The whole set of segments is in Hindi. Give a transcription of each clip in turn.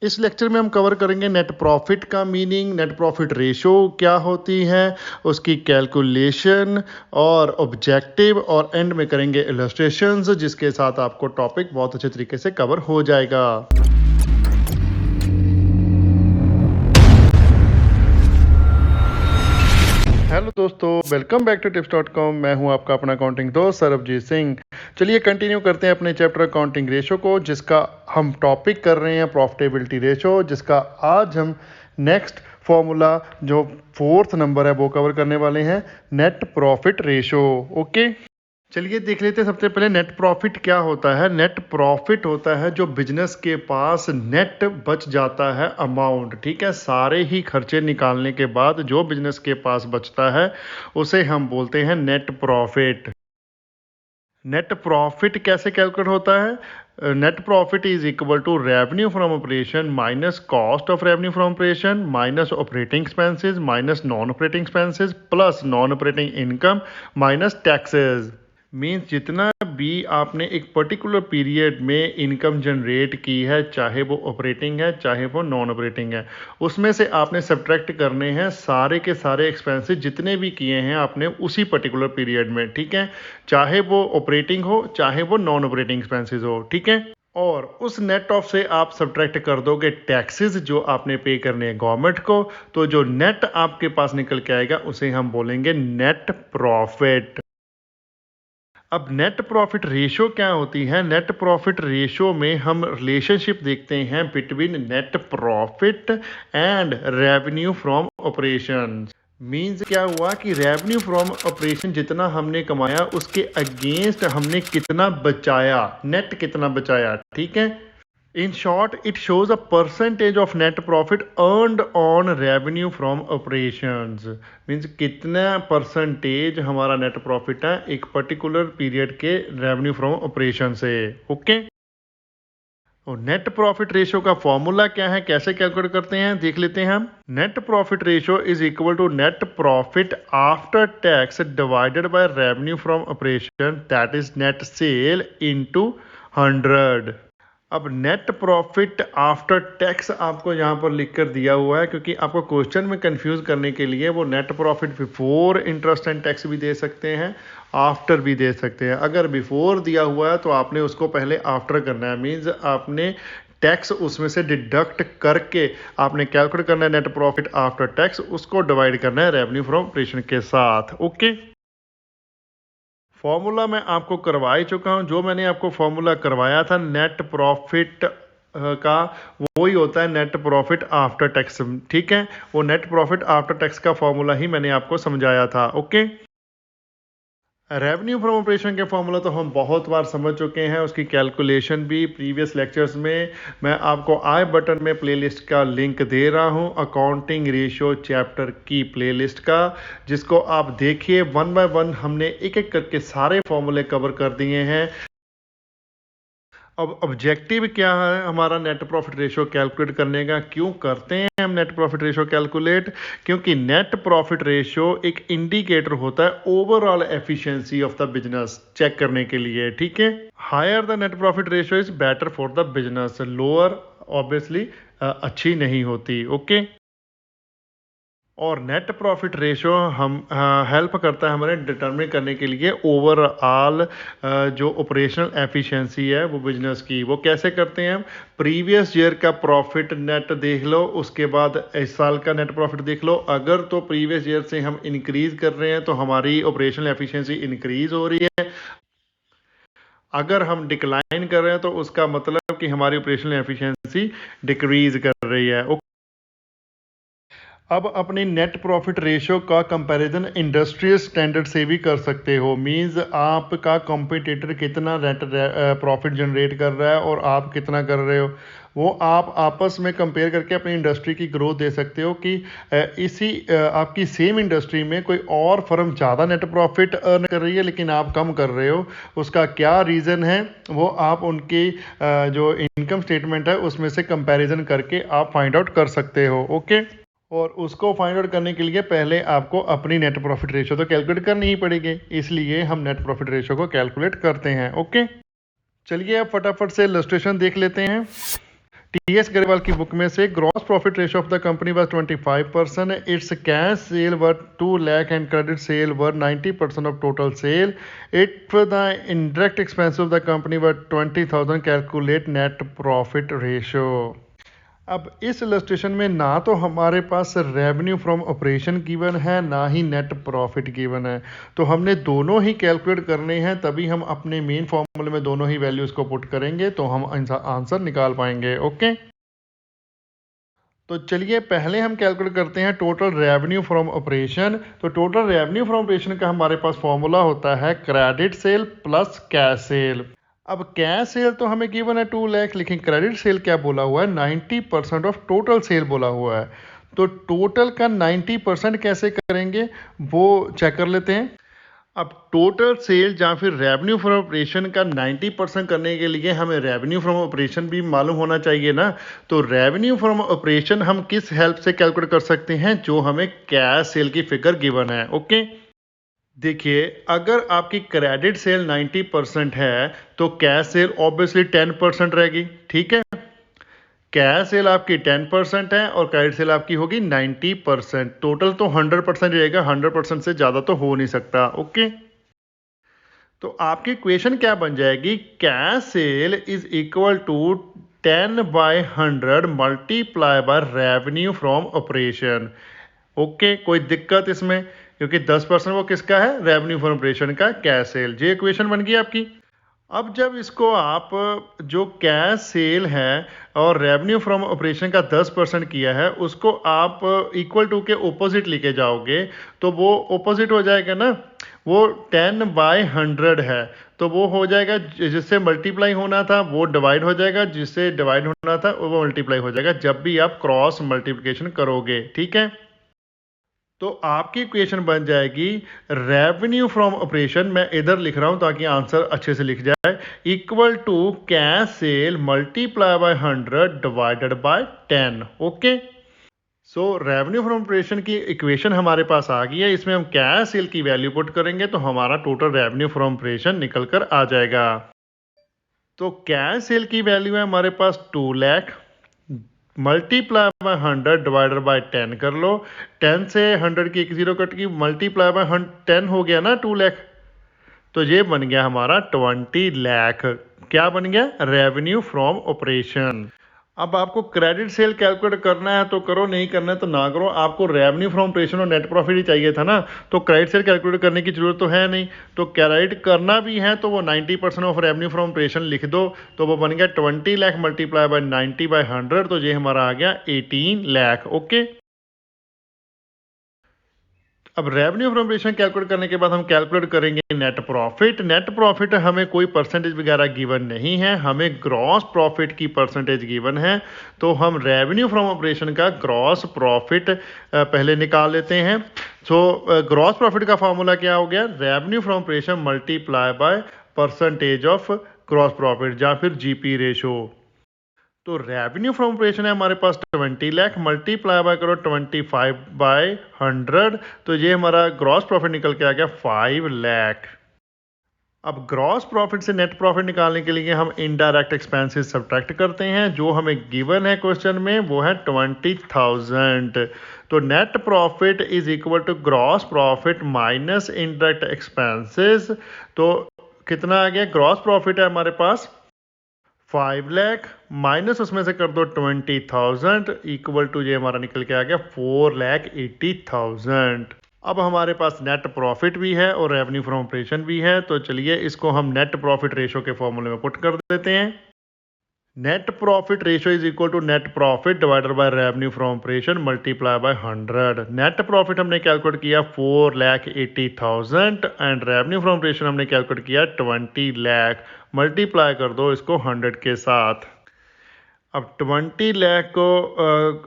इस लेक्चर में हम कवर करेंगे नेट प्रॉफिट का मीनिंग, नेट प्रॉफिट रेशो क्या होती है, उसकी कैलकुलेशन और ऑब्जेक्टिव, और एंड में करेंगे इलस्ट्रेशंस, जिसके साथ आपको टॉपिक बहुत अच्छे तरीके से कवर हो जाएगा। हेलो दोस्तों, वेलकम बैक टू tips.com। मैं हूं आपका अपना अकाउंटिंग दोस्त सरबजीत सिंह। चलिए कंटिन्यू करते हैं अपने चैप्टर अकाउंटिंग रेशो को, जिसका हम टॉपिक कर रहे हैं प्रॉफिटेबिलिटी रेशो, जिसका आज हम नेक्स्ट फॉर्मूला जो 4th नंबर है वो कवर करने वाले हैं, नेट प्रॉफिट रेशो। ओके, चलिए देख लेते हैं। सबसे पहले नेट प्रॉफिट क्या होता है। नेट प्रॉफिट होता है जो बिजनेस के पास नेट बच जाता है अमाउंट, ठीक है, सारे ही खर्चे निकालने के बाद जो बिजनेस के पास बचता है उसे हम बोलते हैं नेट प्रॉफिट। नेट प्रॉफिट कैसे कैलकुलेट होता है। Net profit is equal to revenue from operation minus cost of revenue from operation minus operating expenses minus non operating expenses plus non operating income minus taxes. Means जितना भी आपने एक पर्टिकुलर पीरियड में इनकम जनरेट की है, चाहे वो ऑपरेटिंग है चाहे वो नॉन ऑपरेटिंग है, उसमें से आपने सब्ट्रैक्ट करने हैं सारे के सारे एक्सपेंसेस जितने भी किए हैं आपने उसी पर्टिकुलर पीरियड में, ठीक है, चाहे वो ऑपरेटिंग हो चाहे वो नॉन ऑपरेटिंग एक्सपेंसेस हो, ठीक है। और उस नेट ऑफ से आप सब्ट्रैक्ट कर दोगे टैक्सेस जो आपने पे करने हैं गवर्नमेंट को, तो जो नेट आपके पास निकल के आएगा उसे हम बोलेंगे नेट प्रॉफिट। अब नेट प्रॉफिट रेशो क्या होती है। नेट प्रॉफिट रेशो में हम रिलेशनशिप देखते हैं between net profit and revenue from operation. Means क्या हुआ कि रेवेन्यू फ्रॉम ऑपरेशन जितना हमने कमाया उसके अगेंस्ट हमने कितना बचाया, नेट कितना बचाया, ठीक है। In short, it shows a percentage of net profit earned on revenue from operations. Means कितना परसेंटेज हमारा नेट प्रॉफिट है एक पर्टिकुलर पीरियड के रेवेन्यू फ्रॉम ऑपरेशन से। ओके, और नेट प्रॉफिट रेशो का फॉर्मूला क्या है, कैसे कैलकुलेट करते हैं देख लेते हैं हम। Net profit ratio is equal to net profit after tax divided by revenue from operation, that is net sale into 100। अब नेट प्रॉफिट आफ्टर टैक्स आपको यहाँ पर लिख कर दिया हुआ है क्योंकि आपको क्वेश्चन में कंफ्यूज करने के लिए वो net profit before interest and tax भी दे सकते हैं, आफ्टर भी दे सकते हैं। अगर बिफोर दिया हुआ है तो आपने उसको पहले आफ्टर करना है, मीन्स आपने टैक्स उसमें से डिडक्ट करके आपने कैलकुलेट करना है नेट प्रॉफिट आफ्टर टैक्स, उसको डिवाइड करना है रेवेन्यू फ्रॉम ऑपरेशन के साथ। ओके, फॉर्मूला मैं आपको करवा ही चुका हूं। जो मैंने आपको फॉर्मूला करवाया था नेट प्रॉफिट का, वही होता है नेट प्रॉफिट आफ्टर टैक्स, ठीक है। वो नेट प्रॉफिट आफ्टर टैक्स का फॉर्मूला ही मैंने आपको समझाया था। ओके, रेवेन्यू फ्रॉम ऑपरेशन के फॉर्मूला तो हम बहुत बार समझ चुके हैं, उसकी कैलकुलेशन भी प्रीवियस लेक्चर्स में। मैं आपको आई बटन में प्लेलिस्ट का लिंक दे रहा हूं, अकाउंटिंग रेशियो चैप्टर की प्लेलिस्ट का, जिसको आप देखिए। 1 बाय 1 हमने एक एक करके सारे फॉर्मूले कवर कर दिए हैं। अब ऑब्जेक्टिव क्या है हमारा नेट प्रॉफिट रेशो कैलकुलेट करने का। क्यों करते हैं हम नेट प्रॉफिट रेशो कैलकुलेट, क्योंकि नेट प्रॉफिट रेशो एक इंडिकेटर होता है overall efficiency of the business check करने के लिए, ठीक है। Higher the net profit ratio is better for the business, lower obviously अच्छी नहीं होती। ओके, और नेट प्रॉफिट रेशो हम हेल्प करता है हमारे डिटरमिन करने के लिए ओवरऑल जो ऑपरेशनल एफिशिएंसी है वो बिजनेस की। वो कैसे करते हैं हम, प्रीवियस ईयर का प्रॉफिट नेट देख लो, उसके बाद इस साल का नेट प्रॉफिट देख लो। अगर तो प्रीवियस ईयर से हम इंक्रीज कर रहे हैं तो हमारी ऑपरेशनल एफिशिएंसी इंक्रीज हो रही है। अगर हम डिक्लाइन कर रहे हैं तो उसका मतलब कि हमारी ऑपरेशनल एफिशिएंसी डिक्रीज कर रही है। अब अपने नेट प्रॉफिट रेशो का कंपैरिजन इंडस्ट्रियल स्टैंडर्ड से भी कर सकते हो। मींस आपका कॉम्पिटिटर कितना नेट प्रॉफिट जनरेट कर रहा है और आप कितना कर रहे हो, वो आप आपस में कंपेयर करके अपनी इंडस्ट्री की ग्रोथ दे सकते हो कि इसी आपकी सेम इंडस्ट्री में कोई और फर्म ज़्यादा नेट प्रॉफिट अर्न कर रही है लेकिन आप कम कर रहे हो, उसका क्या रीज़न है, वो आप उनकी जो इनकम स्टेटमेंट है उसमें से कंपैरिजन करके आप फाइंड आउट कर सकते हो। ओके, और उसको फाइंड आउट करने के लिए पहले आपको अपनी नेट प्रॉफिट रेशो तो कैलकुलेट करनी ही पड़ेगी, इसलिए हम नेट प्रॉफिट रेशो को कैलकुलेट करते हैं। ओके, चलिए अब फटाफट से इलस्ट्रेशन देख लेते हैं। टीएस गरेवाल की बुक में से gross profit ratio of the company was 25%, it's cash cell were 2 lakh and credit sale were 90% of total sale, it the indirect expense of the company were 20,000, calculate net profit ratio. अब इस इलस्ट्रेशन में ना तो हमारे पास रेवेन्यू फ्रॉम ऑपरेशन गिवन है, ना ही नेट प्रॉफिट गिवन है, तो हमने दोनों ही कैलकुलेट करने हैं, तभी हम अपने मेन फॉर्मूले में दोनों ही वैल्यूज को पुट करेंगे तो हम आंसर निकाल पाएंगे। ओके, तो चलिए पहले हम कैलकुलेट करते हैं टोटल रेवेन्यू फ्रॉम ऑपरेशन। तो टोटल रेवेन्यू फ्रॉम ऑपरेशन का हमारे पास फॉर्मूला होता है credit sale plus cash cell. अब कैश सेल तो हमें गिवन है 2 लाख, लेकिन क्रेडिट सेल क्या बोला हुआ है, 90% ऑफ टोटल सेल बोला हुआ है। तो टोटल का 90% कैसे करेंगे वो चेक कर लेते हैं। अब टोटल सेल या फिर रेवेन्यू फ्रॉम ऑपरेशन का 90% करने के लिए हमें रेवेन्यू फ्रॉम ऑपरेशन भी मालूम होना चाहिए ना। तो रेवेन्यू फ्रॉम ऑपरेशन हम किस हेल्प से कैलकुलेट कर सकते हैं, जो हमें कैश सेल की फिगर गिवन है। ओके, देखिए अगर आपकी क्रेडिट सेल 90% है तो कैश सेल ऑब्वियसली 10% रहेगी। ठीक है, कैश सेल आपकी 10% है और क्रेडिट सेल आपकी होगी 90%। टोटल तो 100% रहेगा, 100% से ज़्यादा तो हो नहीं सकता। ओके, तो आपकी इक्वेशन क्या बन जाएगी, cash sale is equal to 10/100 multiply by revenue from operation. Okay, कोई दिक्कत इसमें, क्योंकि 10% वो किसका है, रेवेन्यू फ्रॉम ऑपरेशन का, कैश सेल। ये इक्वेशन बन गई आपकी। अब जब इसको आप जो कैश सेल है और रेवेन्यू फ्रॉम ऑपरेशन का 10% किया है उसको आप इक्वल टू के ओपोजिट लेके जाओगे तो वो ओपोजिट हो जाएगा ना, वो 10/100 है तो वो हो जाएगा, जिससे मल्टीप्लाई होना था वो डिवाइड हो जाएगा, जिससे डिवाइड होना था वो मल्टीप्लाई हो जाएगा जब भी आप क्रॉस मल्टीप्लिकेशन करोगे। ठीक है, तो आपकी इक्वेशन बन जाएगी रेवेन्यू फ्रॉम ऑपरेशन, मैं इधर लिख रहा हूं ताकि आंसर अच्छे से लिख जाए, equal to cash sale multiply by 100 divided by 10। Okay, so revenue from operation की इक्वेशन हमारे पास आ गई है, इसमें हम कैश सेल की वैल्यू पुट करेंगे तो हमारा टोटल रेवेन्यू फ्रॉम ऑपरेशन निकल कर आ जाएगा। तो कैश सेल की वैल्यू है हमारे पास 2 lakh, multiply by 100 divider by 10 कर लो, 10 से 100 की एक जीरो कट की, मल्टीप्लाई बाय 10 हो गया ना 2 लाख, तो ये बन गया हमारा 20 लाख। क्या बन गया, रेवेन्यू फ्रॉम ऑपरेशन। अब आपको क्रेडिट सेल कैलकुलेट करना है तो करो, नहीं करना है तो ना करो, आपको रेवेन्यू फ्रॉम ऑपरेशन और नेट प्रॉफिट ही चाहिए था ना, तो क्रेडिट सेल कैलकुलेट करने की जरूरत तो है नहीं। तो क्रेडिट करना भी है तो वो 90% ऑफ रेवेन्यू फ्रॉम ऑपरेशन लिख दो, तो वो बन गया 20 लाख मल्टीप्लाई बाय 90/100, तो ये हमारा आ गया 18 लाख। ओके, अब रेवेन्यू फ्रॉम ऑपरेशन कैलकुलेट करने के बाद हम कैलकुलेट करेंगे नेट प्रॉफिट। नेट प्रॉफिट हमें कोई परसेंटेज वगैरह गिवन नहीं है, हमें ग्रॉस प्रॉफिट की परसेंटेज गिवन है, तो हम रेवेन्यू फ्रॉम ऑपरेशन का ग्रॉस प्रॉफिट पहले निकाल लेते हैं। सो ग्रॉस प्रॉफिट का फॉर्मूला क्या हो गया, revenue from operation multiply by percentage of gross profit या फिर जीपी रेशो। तो रेवेन्यू फ्रॉम ऑपरेशन है हमारे पास 20 लाख, मल्टीप्लाई बाय करो 25/100, तो ये हमारा ग्रॉस प्रॉफिट निकल के आ गया 5 लाख। अब ग्रॉस प्रॉफिट से नेट प्रॉफिट निकालने के लिए हम इनडायरेक्ट एक्सपेंसेस सब्ट्रैक्ट करते हैं, जो हमें गिवन है क्वेश्चन में वो है 20,000। तो net profit is equal to gross profit minus indirect expenses. तो कितना आ गया, ग्रॉस प्रॉफिट है हमारे पास 5 लाख, माइनस उसमें से कर दो 20,000, इक्वल टू ये हमारा निकल के आ गया 4,80,000। अब हमारे पास नेट प्रॉफिट भी है और रेवेन्यू फ्रॉम ऑपरेशन भी है, तो चलिए इसको हम नेट प्रॉफिट रेशो के फॉर्मूले में पुट कर देते हैं। Net profit ratio is equal to net profit divided by revenue from operation multiply by 100। Net profit हमने कैलकुलेट किया 4,80,000 एंड रेवेन्यू फ्रॉम ऑपरेशन हमने कैलकुलेट किया 20 लाख। मल्टीप्लाई कर दो इसको 100 के साथ। अब 20 लाख को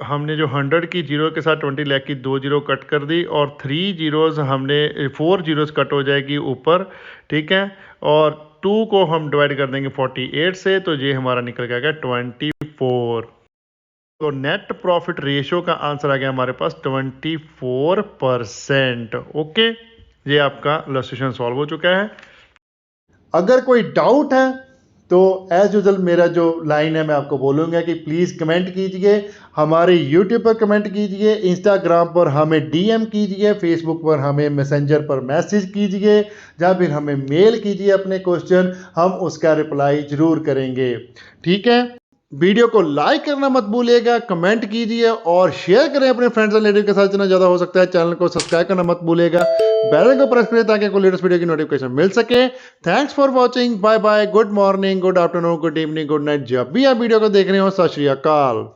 हमने जो 100 की जीरो के साथ 20 लाख की 2 जीरो कट कर दी और 3 जीरोज़ हमने 4 जीरोज़ कट हो जाएगी ऊपर। ठीक है, और 2 को हम डिवाइड कर देंगे 48 से, तो ये हमारा निकल के आ गया 24। तो नेट प्रॉफिट रेशो का आंसर आ गया हमारे पास 24%। ओके, ये आपका इलस्ट्रेशन सॉल्व हो चुका है। अगर कोई डाउट है तो एज यूजल मेरा जो लाइन है मैं आपको बोलूँगा कि प्लीज़ कमेंट कीजिए, हमारे यूट्यूब पर कमेंट कीजिए, इंस्टाग्राम पर हमें डीएम कीजिए, फेसबुक पर हमें मैसेंजर पर मैसेज कीजिए, या फिर हमें मेल कीजिए अपने क्वेश्चन, हम उसका रिप्लाई ज़रूर करेंगे। ठीक है, वीडियो को लाइक करना मत भूलिएगा, कमेंट कीजिए और शेयर करें अपने फ्रेंड्स एंड रिलेटिव के साथ जितना ज़्यादा हो सकता है। चैनल को सब्सक्राइब करना मत भूलिएगा, बेल आइकन को प्रेस करें ताकि कोई लेटेस्ट वीडियो की नोटिफिकेशन मिल सके। Thanks for watching, bye bye, good morning, good afternoon, good evening, good night, जब भी आप वीडियो को देख रहे हो। सत श्री अकाल।